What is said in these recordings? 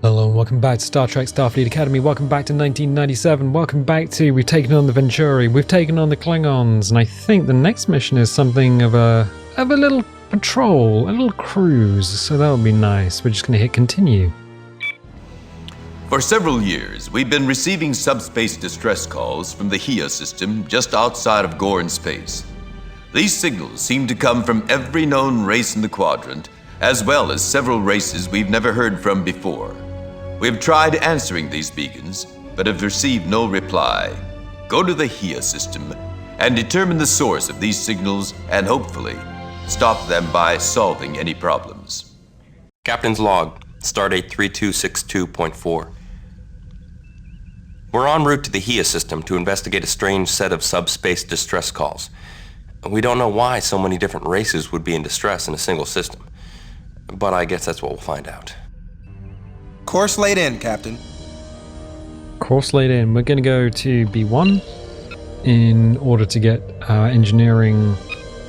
Hello and welcome back to Star Trek Starfleet Academy, welcome back to 1997, welcome back to, we've taken on the Venturi, we've taken on the Klingons, and I think the next mission is something of a little patrol, a little cruise, so that would be nice. We're just going to hit continue. For several years, we've been receiving subspace distress calls from the HIA system just outside of Gorn space. These signals seem to come from every known race in the quadrant, as well as several races we've never heard from before. We've tried answering these beacons, but have received no reply. Go to the HIA system and determine the source of these signals and hopefully stop them by solving any problems. Captain's log, stardate 3262.4. We're en route to the HIA system to investigate a strange set of subspace distress calls. We don't know why so many different races would be in distress in a single system, but I guess that's what we'll find out. Course laid in, Captain. Course laid in. We're going to go to B1 in order to get our engineering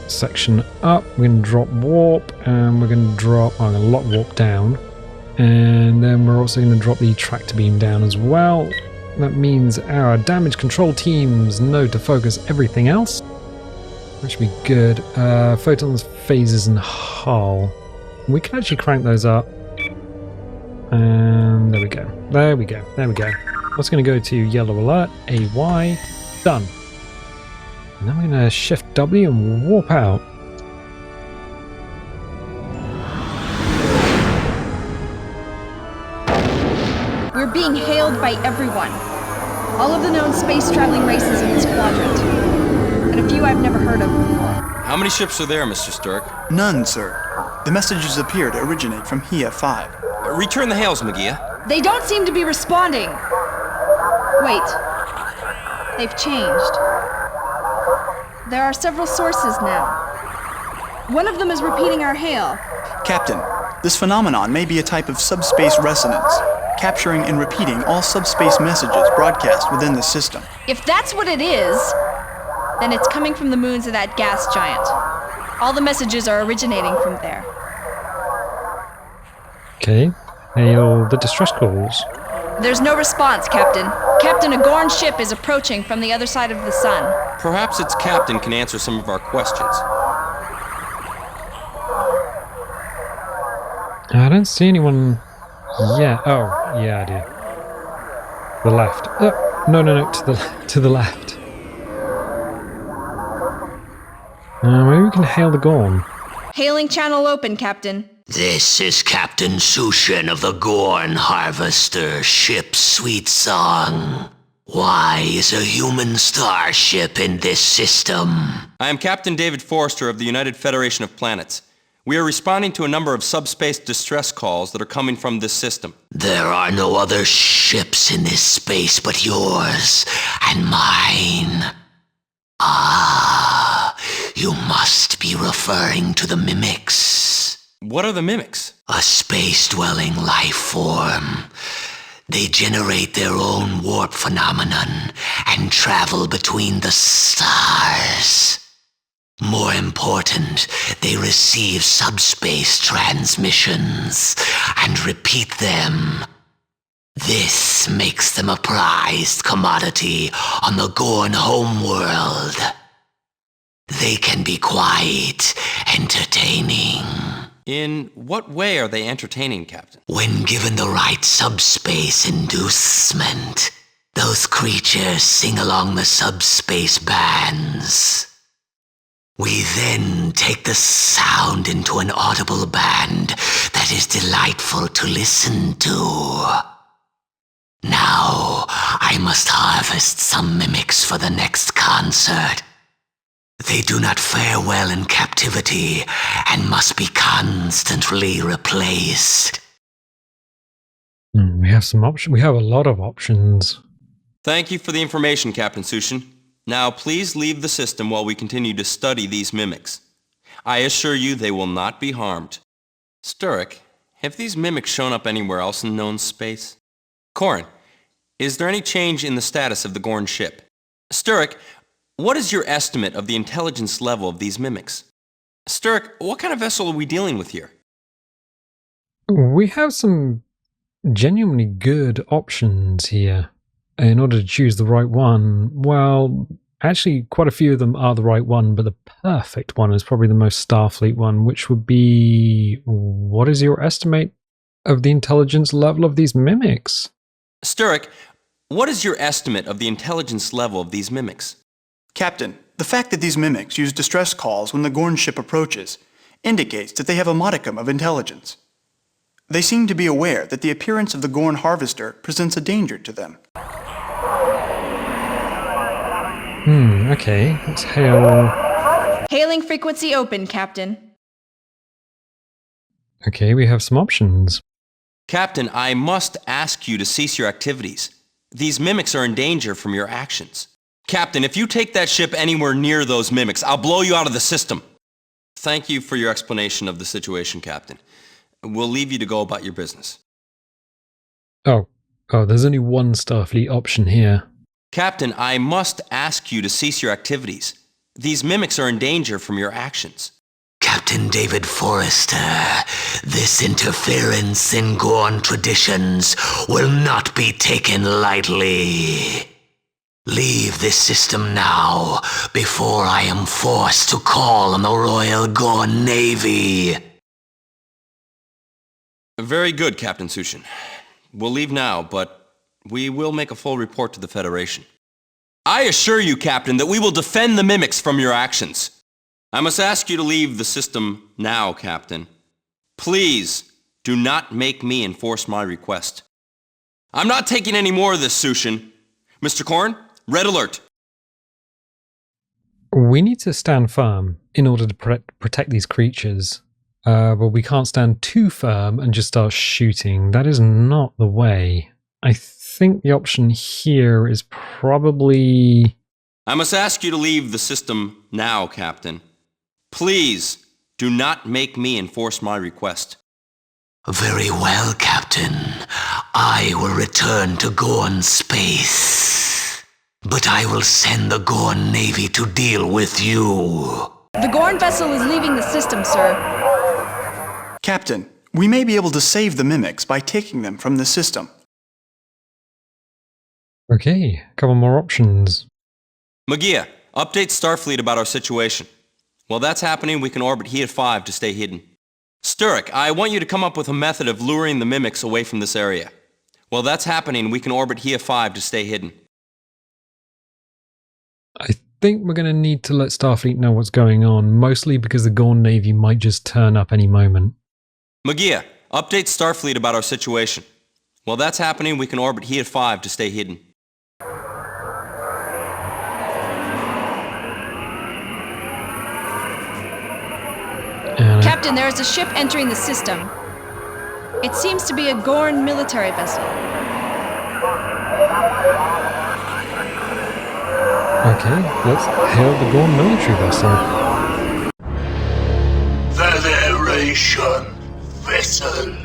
section up. We're going to drop warp, and we're going to drop, I'm going to lock warp down, and then we're also going to drop the tractor beam down as well. That means our damage control teams know to focus everything else. That should be good. Photons, phasers, and hull. We can actually crank those up. And there we go. There we go. There we go. That's going to go to yellow alert. AY. Done. And then we're going to shift W and warp out. We're being hailed by everyone. All of the known space-traveling races in this quadrant. And a few I've never heard of before. How many ships are there, Mr. Sturck? None, sir. The messages appear to originate from HIA 5. Return the hails, McGee. They don't seem to be responding. Wait. They've changed. There are several sources now. One of them is repeating our hail. Captain, this phenomenon may be a type of subspace resonance, capturing and repeating all subspace messages broadcast within the system. If that's what it is, then it's coming from the moons of that gas giant. All the messages are originating from there. Okay. Hail the distress calls. There's no response, Captain. Captain, a Gorn ship is approaching from the other side of the sun. Perhaps its captain can answer some of our questions. I don't see anyone yet. Oh, yeah, I do. The left. No, to the left. Maybe we can hail the Gorn. Hailing channel open, Captain. This is Captain Sushin of the Gorn Harvester ship Sweet Song. Why is a human starship in this system? I am Captain David Forrester of the United Federation of Planets. We are responding to a number of subspace distress calls that are coming from this system. There are no other ships in this space but yours and mine. Ah, you must be referring to the mimics. What are the mimics? A space-dwelling life form. They generate their own warp phenomenon and travel between the stars. More important, they receive subspace transmissions and repeat them. This makes them a prized commodity on the Gorn homeworld. They can be quite entertaining. In what way are they entertaining, Captain? When given the right subspace inducement, those creatures sing along the subspace bands. We then take the sound into an audible band that is delightful to listen to. Now, I must harvest some mimics for the next concert. They do not fare well in captivity and must be constantly replaced. We have some options. We have a lot of options. Thank you for the information, Captain Sushin. Now, please leave the system while we continue to study these mimics. I assure you they will not be harmed. Sturck, have these mimics shown up anywhere else in known space? Corin, is there any change in the status of the Gorn ship? Sturck, what is your estimate of the intelligence level of these mimics? Sturck, what kind of vessel are we dealing with here? We have some genuinely good options here in order to choose the right one. Well, actually, quite a few of them are the right one, but the perfect one is probably the most Starfleet one, which would be... What is your estimate of the intelligence level of these mimics? Sturek, what is your estimate of the intelligence level of these mimics? Captain, the fact that these mimics use distress calls when the Gorn ship approaches indicates that they have a modicum of intelligence. They seem to be aware that the appearance of the Gorn harvester presents a danger to them. Okay, let's hail... Hailing frequency open, Captain. Okay, we have some options. Captain, I must ask you to cease your activities. These mimics are in danger from your actions. Captain, if you take that ship anywhere near those mimics, I'll blow you out of the system. Thank you for your explanation of the situation, Captain. We'll leave you to go about your business. Oh, there's only one Starfleet option here. Captain, I must ask you to cease your activities. These mimics are in danger from your actions. Captain David Forrester, this interference in Gorn traditions will not be taken lightly. Leave this system now, before I am forced to call on the Royal Gorn Navy. Very good, Captain Sushin. We'll leave now, but we will make a full report to the Federation. I assure you, Captain, that we will defend the mimics from your actions. I must ask you to leave the system now, Captain. Please, do not make me enforce my request. I'm not taking any more of this, Sushin. Mr. Korn, red alert. We need to stand firm in order to protect these creatures. But we can't stand too firm and just start shooting. That is not the way. I think the option here is probably... I must ask you to leave the system now, Captain. Please, do not make me enforce my request. Very well, Captain. I will return to Gorn space. But I will send the Gorn Navy to deal with you. The Gorn vessel is leaving the system, sir. Captain, we may be able to save the mimics by taking them from the system. Okay, a couple more options. Magia, update Starfleet about our situation. While that's happening, we can orbit Hea 5 to stay hidden. Sturek, I want you to come up with a method of luring the mimics away from this area. While that's happening, we can orbit Hea 5 to stay hidden. I think we're going to need to let Starfleet know what's going on, mostly because the Gorn Navy might just turn up any moment. Magia, update Starfleet about our situation. While that's happening, we can orbit Hea 5 to stay hidden. Captain, there is a ship entering the system. It seems to be a Gorn military vessel. Okay, let's hail the Gorn military vessel. Federation vessel.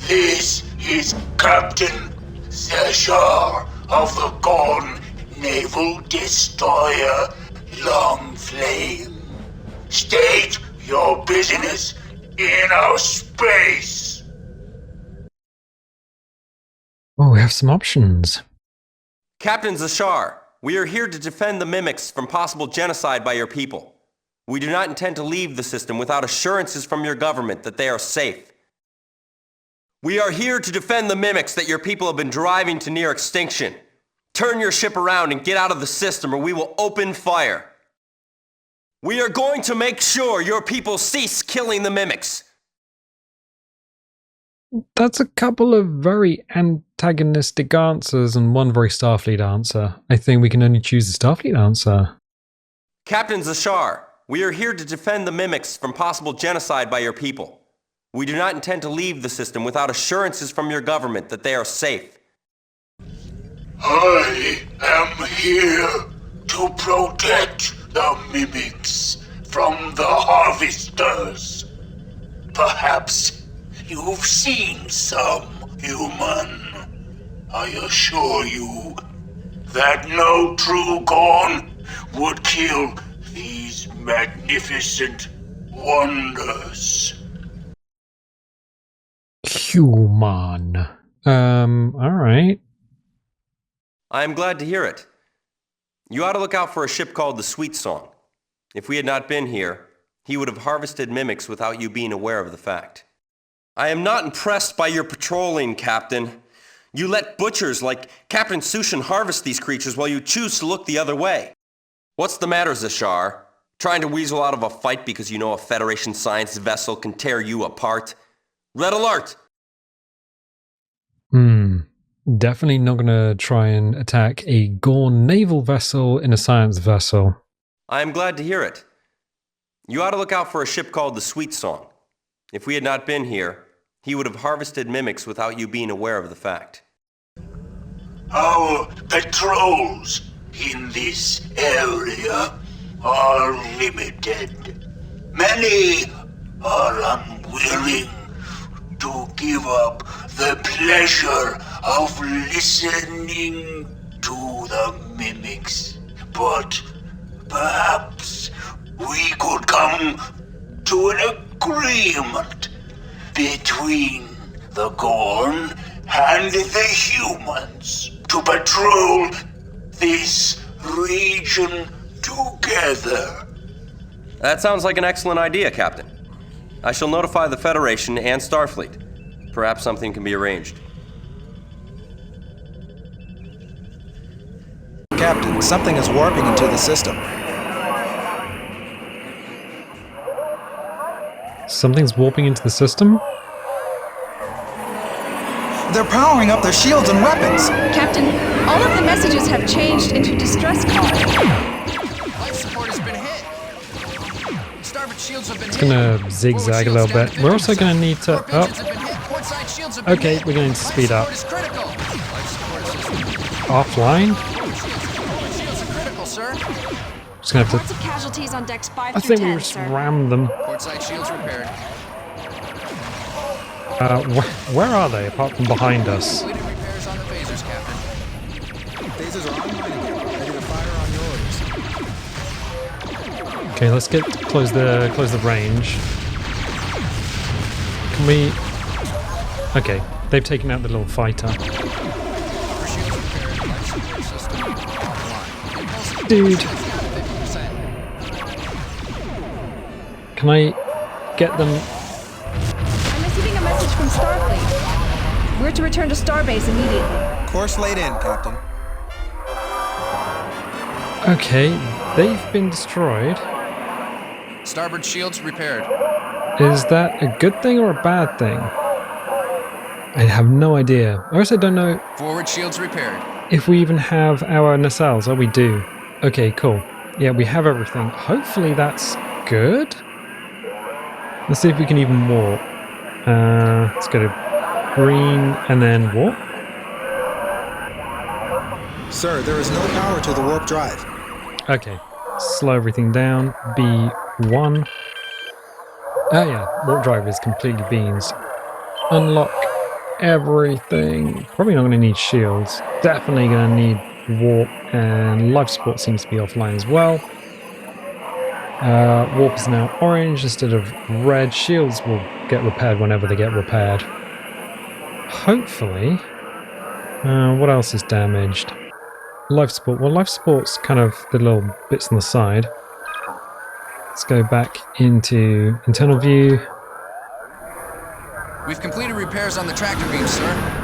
This is Captain Sashar of the Gorn Naval Destroyer Long Flame. State your business in our space. Oh, we have some options. Captain Zashar, we are here to defend the mimics from possible genocide by your people. We do not intend to leave the system without assurances from your government that they are safe. We are here to defend the mimics that your people have been driving to near extinction. Turn your ship around and get out of the system or we will open fire. We are going to make sure your people cease killing the mimics. That's a couple of very antagonistic answers and one very Starfleet answer. I think we can only choose the Starfleet answer. Captain Zashar, we are here to defend the mimics from possible genocide by your people. We do not intend to leave the system without assurances from your government that they are safe. I am here to protect the mimics from the harvesters. Perhaps you've seen some, human. I assure you that no true Gorn would kill these magnificent wonders. Human. Alright. I am glad to hear it. You ought to look out for a ship called the Sweet Song. If we had not been here, he would have harvested mimics without you being aware of the fact. I am not impressed by your patrolling, Captain. You let butchers like Captain Sulu harvest these creatures while you choose to look the other way. What's the matter, Zashar? Trying to weasel out of a fight because you know a Federation science vessel can tear you apart? Red alert! Definitely not gonna try and attack a Gorn naval vessel in a science vessel. I am glad to hear it. You ought to look out for a ship called the Sweet Song. If we had not been here, he would have harvested mimics without you being aware of the fact. Our patrols in this area are limited. Many are unwilling to give up the pleasure of listening to the mimics. But perhaps we could come to an agreement between the Gorn and the humans to patrol this region together. That sounds like an excellent idea, Captain. I shall notify the Federation and Starfleet. Perhaps something can be arranged. Captain, something is warping into the system. Something's warping into the system? They're powering up their shields and weapons. Captain, all of the messages have changed into distress calls. Life support has been hit. Starboard shields have been It's gonna zigzag a little bit. We're also gonna need to... Okay, we're going to speed up. Offline? Just gonna have Lots to... of casualties on decks 5 I through think we 10, just sir. rammed them. Portside shields repaired. Where are they, apart from behind us? Completed repairs on the phasers, Captain. Phasers are online again. Ready to fire on your orders. Okay, let's get close the range. Can we... Okay, they've taken out the little fighter. Upper shields repaired. Life support system online. Impulse Dude, 50%. can I get them... I'm receiving a message from Starfleet. We're to return to Starbase immediately. Course laid in, Captain. Okay, they've been destroyed. Starboard shields repaired. Is that a good thing or a bad thing? I have no idea. I also don't know Forward shields repaired. if we even have our nacelles. Oh, we do. Okay, cool. Yeah, we have everything. Hopefully that's good. Let's see if we can even warp. Let's go to green and then warp. Sir, there is no power to the warp drive. Okay, slow everything down. B1. Oh yeah, warp drive is completely beans. Unlock everything. Probably not going to need shields. Definitely going to need warp, and life support seems to be offline as well. Warp is now orange instead of red. Shields will get repaired whenever they get repaired. Hopefully. What else is damaged? Life support. Well, life support's kind of the little bits on the side. Let's go back into internal view. We've completed repairs on the tractor beam, sir.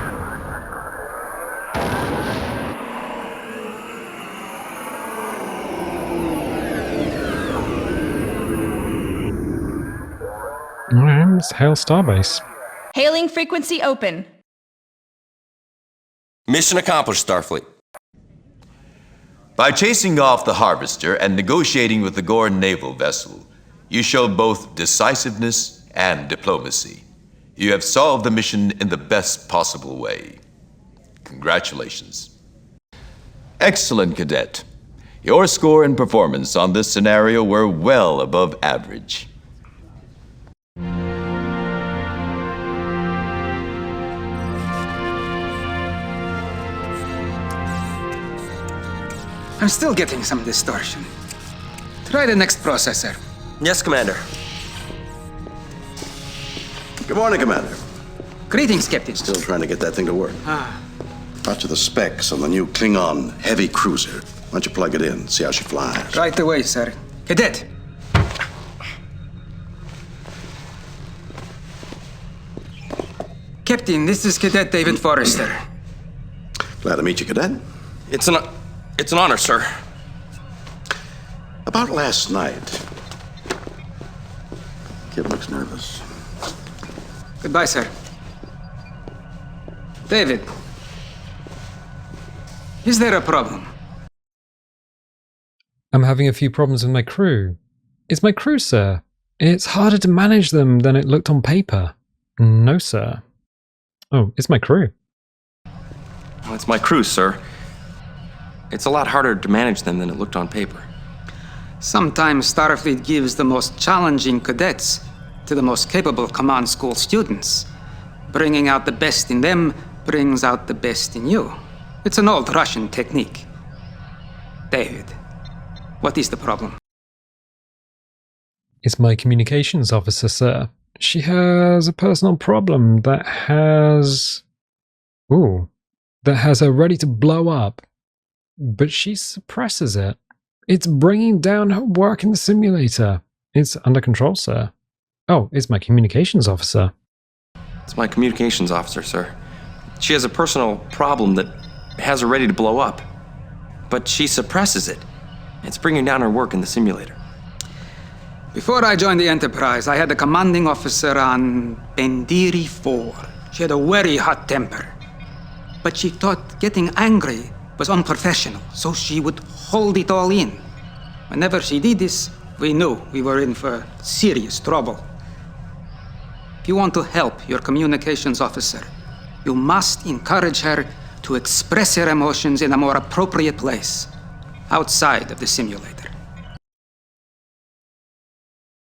Alright, let's hail Starbase. Hailing frequency open. Mission accomplished, Starfleet. By chasing off the Harvester and negotiating with the Gorn naval vessel, you showed both decisiveness and diplomacy. You have solved the mission in the best possible way. Congratulations. Excellent, Cadet. Your score and performance on this scenario were well above average. I'm still getting some distortion. Try the next processor. Yes, Commander. Good morning, Commander. Greetings, Captain. Still trying to get that thing to work. Out to the specs on the new Klingon heavy cruiser. Why don't you plug it in, see how she flies? Right away, sir. Cadet. Captain, this is Cadet David Forrester. Glad to meet you, Cadet. It's an honor, sir. About last night. Kid looks nervous. Goodbye, sir. David. Is there a problem? I'm having a few problems with my crew. It's my crew, sir. It's harder to manage them than it looked on paper. No, sir. Oh, it's my crew. Well, it's my crew, sir. It's a lot harder to manage them than it looked on paper. Sometimes Starfleet gives the most challenging cadets to the most capable command school students. Bringing out the best in them brings out the best in you. It's an old Russian technique. David, what is the problem? It's my communications officer, sir. She has a personal problem that has her ready to blow up, but she suppresses it. It's bringing down her work in the simulator. It's under control, sir. Oh, it's my communications officer. It's my communications officer, sir. She has a personal problem that has her ready to blow up, but she suppresses it. It's bringing down her work in the simulator. Before I joined the Enterprise, I had a commanding officer on Bendiri 4. She had a very hot temper. But she thought getting angry was unprofessional, so she would hold it all in. Whenever she did this, we knew we were in for serious trouble. If you want to help your communications officer, you must encourage her to express her emotions in a more appropriate place, outside of the simulator.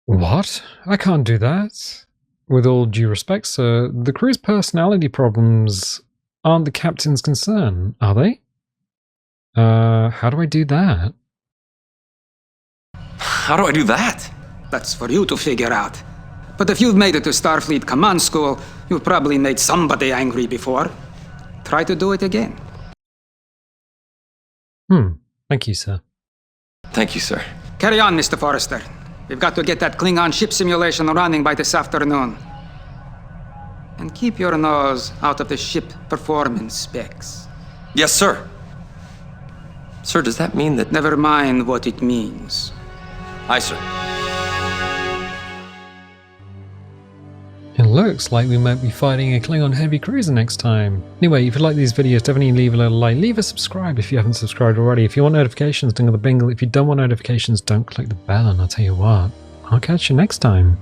What? I can't do that. With all due respect, sir, the crew's personality problems aren't the captain's concern, are they? How do I do that? How do I do that? That's for you to figure out. But if you've made it to Starfleet Command School, you've probably made somebody angry before. Try to do it again. Thank you, sir. Thank you, sir. Carry on, Mr. Forrester. We've got to get that Klingon ship simulation running by this afternoon. And keep your nose out of the ship performance specs. Yes, sir. Sir, does that mean that... Never mind what it means. Aye, sir. It looks like we might be fighting a Klingon heavy cruiser next time. Anyway, if you like these videos, definitely leave a little like. Leave a subscribe if you haven't subscribed already. If you want notifications, dingle the bingle. If you don't want notifications, don't click the bell, and I'll tell you what, I'll catch you next time.